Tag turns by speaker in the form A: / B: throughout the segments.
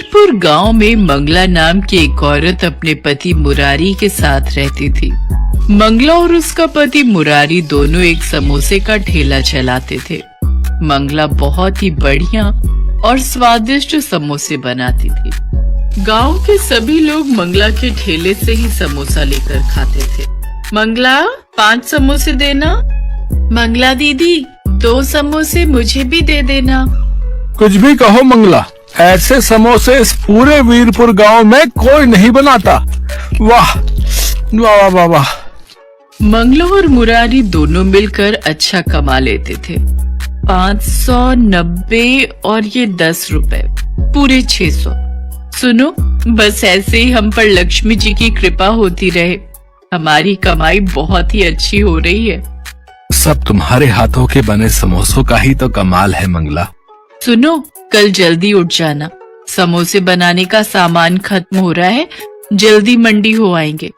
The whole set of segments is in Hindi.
A: वीरपुर गांव में मंगला नाम की एक औरत अपने पति मुरारी के साथ रहती थी। मंगला और उसका पति मुरारी दोनों एक समोसे का ठेला चलाते थे। मंगला बहुत ही बढ़िया और स्वादिष्ट समोसे बनाती थी। गांव के सभी लोग मंगला के ठेले से ही समोसा लेकर खाते थे। मंगला 5 समोसे देना। मंगला दीदी 2 समोसे मुझे भी दे देना।
B: कुछ भी कहो मंगला, ऐसे समोसे इस पूरे वीरपुर गांव में कोई नहीं बनाता। वाह वाह वाह वाह।
A: मंगला और मुरारी दोनों मिलकर अच्छा कमा लेते थे। 590 और ये 10 रुपए, पूरे 600। सुनो, बस ऐसे ही हम पर लक्ष्मी जी की कृपा होती रहे। हमारी कमाई बहुत ही अच्छी हो रही है।
B: सब तुम्हारे हाथों के बने समोसों का ही तो कमाल है मंगला।
A: सुनो, कल जल्दी उठ जाना। समोसे बनाने का सामान खत्म हो रहा है, जल्दी मंडी हो आएंगे,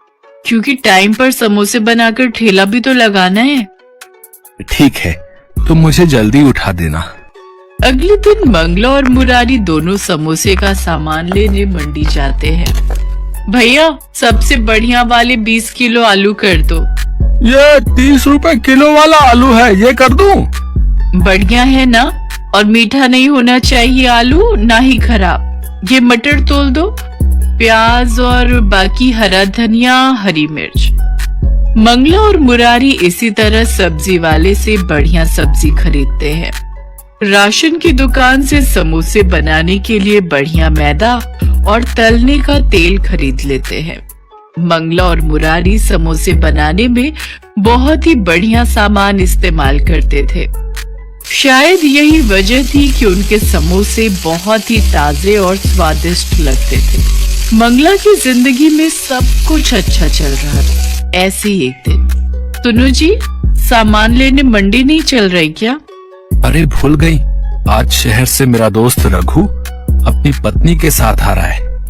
A: क्योंकि टाइम पर समोसे बनाकर ठेला भी तो लगाना है।
B: ठीक है, तुम मुझे जल्दी उठा देना।
A: अगले दिन मंगला और मुरारी दोनों समोसे का सामान लेने मंडी जाते हैं। भैया, सबसे बढ़िया वाले 20 किलो आलू कर दो।
B: ये 30 रुपए किलो वाला आलू है, ये कर दूं?
A: बढ़िया है ना? और मीठा नहीं होना चाहिए आलू, ना ही खराब। ये मटर तोल दो, प्याज और बाकी हरा धनिया, हरी मिर्च। मंगला और मुरारी इसी तरह सब्जी वाले से बढ़िया सब्जी खरीदते हैं। राशन की दुकान से समोसे बनाने के लिए बढ़िया मैदा और तलने का तेल खरीद लेते हैं। मंगला और मुरारी समोसे बनाने में बहुत ही बढ़िया सामान इस्तेमाल करते थे। शायद यही वजह थी कि उनके समोसे बहुत ही ताजे और स्वादिष्ट लगते थे। मंगला की जिंदगी में सब कुछ अच्छा चल रहा था। ऐसे ही एक दिन, सुनो जी, सामान लेने मंडी नहीं चल रही क्या?
B: अरे भूल गई, आज शहर से मेरा दोस्त रघु अपनी पत्नी के साथ आ रहा है।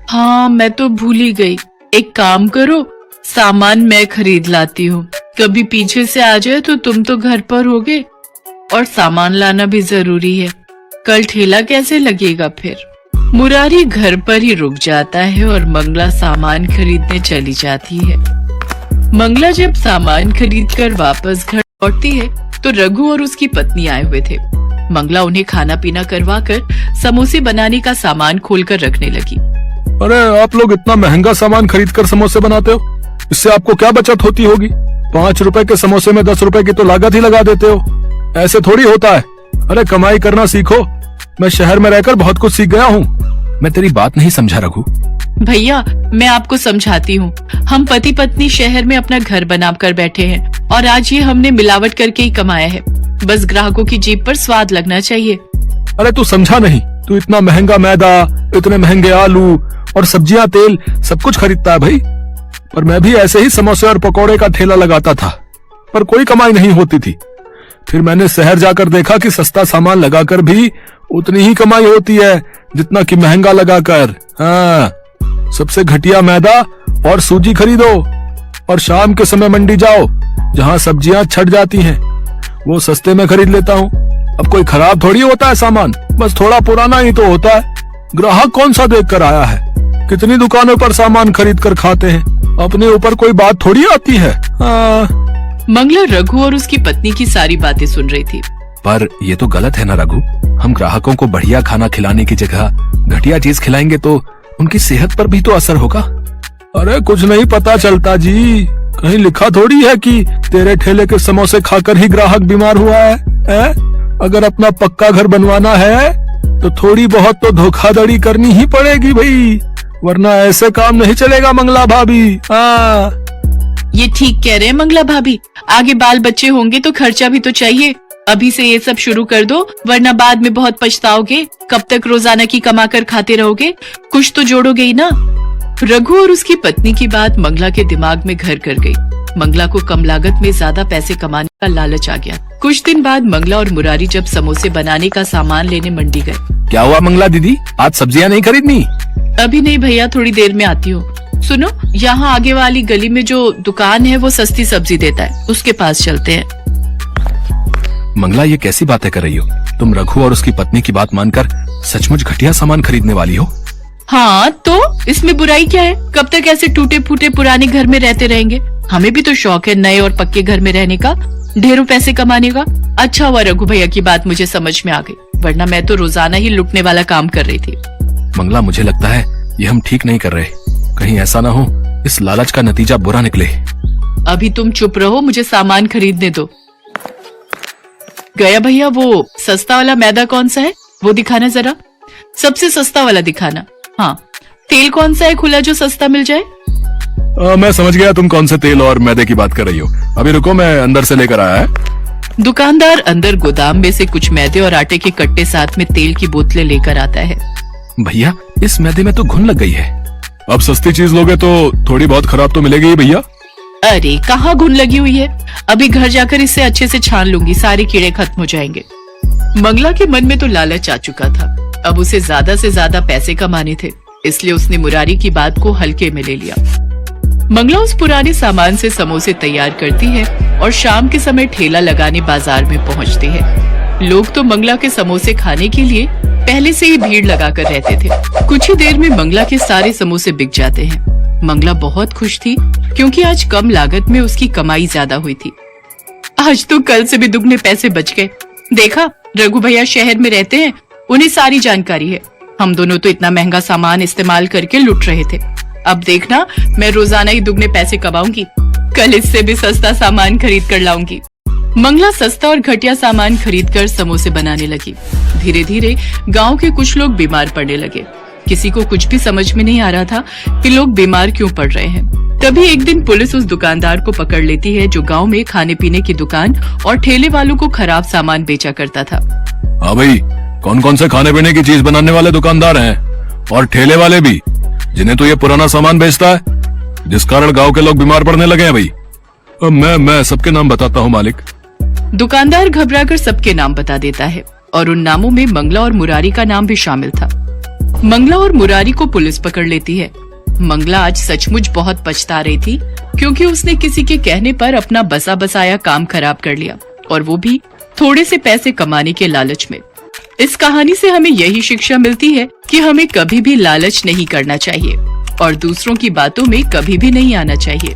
A: हाँ, मैं तो भूल ही गई। एक काम करो, सामान मैं खरीद लाती हूँ। कभी पीछे से आ जाए तो तुम तो घर पर होगे, और सामान लाना भी जरूरी है। कल ठेला कैसे लगेगा फिर? मुरारी घर पर ही रुक जाता है और मंगला सामान खरीदने चली जाती है। मंगला जब सामान खरीदकर वापस घर लौटती है तो रघु और उसकी पत्नी आए हुए थे। मंगला उन्हें खाना पीना करवाकर समोसे बनाने का सामान खोलकर रखने लगी।
B: अरे आप लोग इतना महंगा सामान खरीद कर समोसे बनाते हो, इससे आपको क्या बचत होती होगी? 5 रुपए के समोसे में 10 रुपए की तो लागत ही लगा देते हो। ऐसे थोड़ी होता है। अरे कमाई करना सीखो। मैं शहर में रहकर बहुत कुछ सीख गया हूँ। मैं तेरी बात नहीं समझा रघु।
A: भैया, मैं आपको समझाती हूँ। हम पति पत्नी शहर में अपना घर बनाकर बैठे हैं और आज ये हमने मिलावट करके ही कमाया है। बस ग्राहकों की जीभ पर स्वाद लगना चाहिए।
B: अरे तू समझा नहीं, तू इतना महंगा मैदा, इतने महंगे आलू और सब्जियां, तेल सब कुछ खरीदता है भाई। पर मैं भी ऐसे ही समोसे और पकौड़े का ठेला लगाता था, पर कोई कमाई नहीं होती थी। फिर मैंने शहर जाकर देखा कि सस्ता सामान लगाकर भी उतनी ही कमाई होती है जितना कि महंगा लगाकर। हाँ, सबसे घटिया मैदा और सूजी खरीदो और शाम के समय मंडी जाओ जहाँ सब्जियां छट जाती हैं, वो सस्ते में खरीद लेता हूँ। अब कोई खराब थोड़ी होता है सामान, बस थोड़ा पुराना ही तो होता है। ग्राहक कौन सा देख कर आया है? कितनी दुकानों पर सामान खरीद कर खाते हैं, अपने ऊपर कोई बात थोड़ी आती है।
A: मंगला रघु और उसकी पत्नी की सारी बातें सुन रही थी।
B: पर ये तो गलत है ना रघु? हम ग्राहकों को बढ़िया खाना खिलाने की जगह घटिया चीज खिलाएंगे तो उनकी सेहत पर भी तो असर होगा। अरे कुछ नहीं पता चलता जी, कहीं लिखा थोड़ी है कि तेरे ठेले के समोसे खाकर ही ग्राहक बीमार हुआ है? अगर अपना पक्का घर बनवाना है तो थोड़ी बहुत तो धोखाधड़ी करनी ही पड़ेगी भाई, वरना ऐसे काम नहीं चलेगा मंगला भाभी।
A: ये ठीक कह रहे हैं मंगला भाभी। आगे बाल बच्चे होंगे तो खर्चा भी तो चाहिए। अभी से ये सब शुरू कर दो, वरना बाद में बहुत पछताओगे। कब तक रोजाना की कमा कर खाते रहोगे? कुछ तो जोड़ोगे ही ना। रघु और उसकी पत्नी की बात मंगला के दिमाग में घर कर गई। मंगला को कम लागत में ज्यादा पैसे कमाने का लालच आ गया। कुछ दिन बाद मंगला और मुरारी जब समोसे बनाने का सामान लेने मंडी गए।
B: क्या हुआ मंगला दीदी, आज सब्जियां नहीं खरीदनी?
A: अभी नहीं भैया, थोड़ी देर में आती हूँ। सुनो, यहाँ आगे वाली गली में जो दुकान है वो सस्ती सब्जी देता है, उसके पास चलते हैं।
B: मंगला, ये कैसी बातें कर रही हो? तुम रघु और उसकी पत्नी की बात मानकर सचमुच घटिया सामान खरीदने वाली हो?
A: हाँ तो इसमें बुराई क्या है? कब तक ऐसे टूटे फूटे पुराने घर में रहते रहेंगे? हमें भी तो शौक है नए और पक्के घर में रहने का, ढेरों पैसे कमाने का। अच्छा हुआ रघु भैया की बात मुझे समझ में आ गई, वरना मैं तो रोजाना ही लुटने वाला काम कर रही थी।
B: मंगला, मुझे लगता है ये हम ठीक नहीं कर रहे। कहीं ऐसा ना हो इस लालच का नतीजा बुरा निकले।
A: अभी तुम चुप रहो, मुझे सामान खरीदने दो। गया भैया, वो सस्ता वाला मैदा कौन सा है वो दिखाना जरा, सबसे सस्ता वाला दिखाना। हाँ, तेल कौन सा है खुला जो सस्ता मिल जाए?
B: मैं समझ गया तुम कौन से तेल और मैदे की बात कर रही हो। अभी रुको, मैं अंदर से लेकर आया है।
A: दुकानदार अंदर गोदाम में से कुछ मैदे और आटे के कट्टे साथ में तेल की बोतलें लेकर आता है।
B: भैया, इस मैदे में तो घुन लग गई है। अब सस्ती चीज लोगे तो थोड़ी बहुत खराब तो मिलेगी ही भैया।
A: अरे कहाँ घुन लगी हुई है, अभी घर जाकर इसे अच्छे से छान लूंगी, सारे कीड़े खत्म हो जाएंगे। मंगला के मन में तो लालच आ चुका था, अब उसे ज्यादा से ज्यादा पैसे कमाने थे, इसलिए उसने मुरारी की बात को हल्के में ले लिया। मंगला उस पुराने सामान से समोसे तैयार करती है और शाम के समय ठेला लगाने बाजार में पहुंचती है। लोग तो मंगला के समोसे खाने के लिए पहले से ही भीड़ लगाकर रहते थे। कुछ ही देर में मंगला के सारे समोसे बिक जाते हैं। मंगला बहुत खुश थी क्योंकि आज कम लागत में उसकी कमाई ज्यादा हुई थी। आज तो कल से भी दुगने पैसे बच गए। देखा, रघु भैया शहर में रहते हैं, उन्हें सारी जानकारी है। हम दोनों तो इतना महंगा सामान इस्तेमाल करके लुट रहे थे, अब देखना मैं रोजाना ही दुगने पैसे कमाऊंगी, कल इससे भी सस्ता सामान खरीद कर लाऊंगी। मंगला सस्ता और घटिया सामान खरीदकर समोसे बनाने लगी। धीरे धीरे गांव के कुछ लोग बीमार पड़ने लगे। किसी को कुछ भी समझ में नहीं आ रहा था कि लोग बीमार क्यों पड़ रहे हैं। तभी एक दिन पुलिस उस दुकानदार को पकड़ लेती है जो गांव में खाने पीने की दुकान और ठेले वालों को खराब सामान बेचा करता था।
B: हाँ भाई, कौन कौन से खाने पीने की चीज बनाने वाले दुकानदार हैं और ठेले वाले भी, जिन्हें तो ये पुराना सामान बेचता है, जिस कारण गांव के लोग बीमार पड़ने लगे हैं भाई। अब मैं सबके नाम बताता हूँ मालिक।
A: दुकानदार घबराकर सबके नाम बता देता है और उन नामों में मंगला और मुरारी का नाम भी शामिल था। मंगला और मुरारी को पुलिस पकड़ लेती है। मंगला आज सचमुच बहुत पछता रही थी क्योंकि उसने किसी के कहने पर अपना बसा बसाया काम खराब कर लिया, और वो भी थोड़े से पैसे कमाने के लालच में। इस कहानी से हमें यही शिक्षा मिलती है कि हमें कभी भी लालच नहीं करना चाहिए और दूसरों की बातों में कभी भी नहीं आना चाहिए।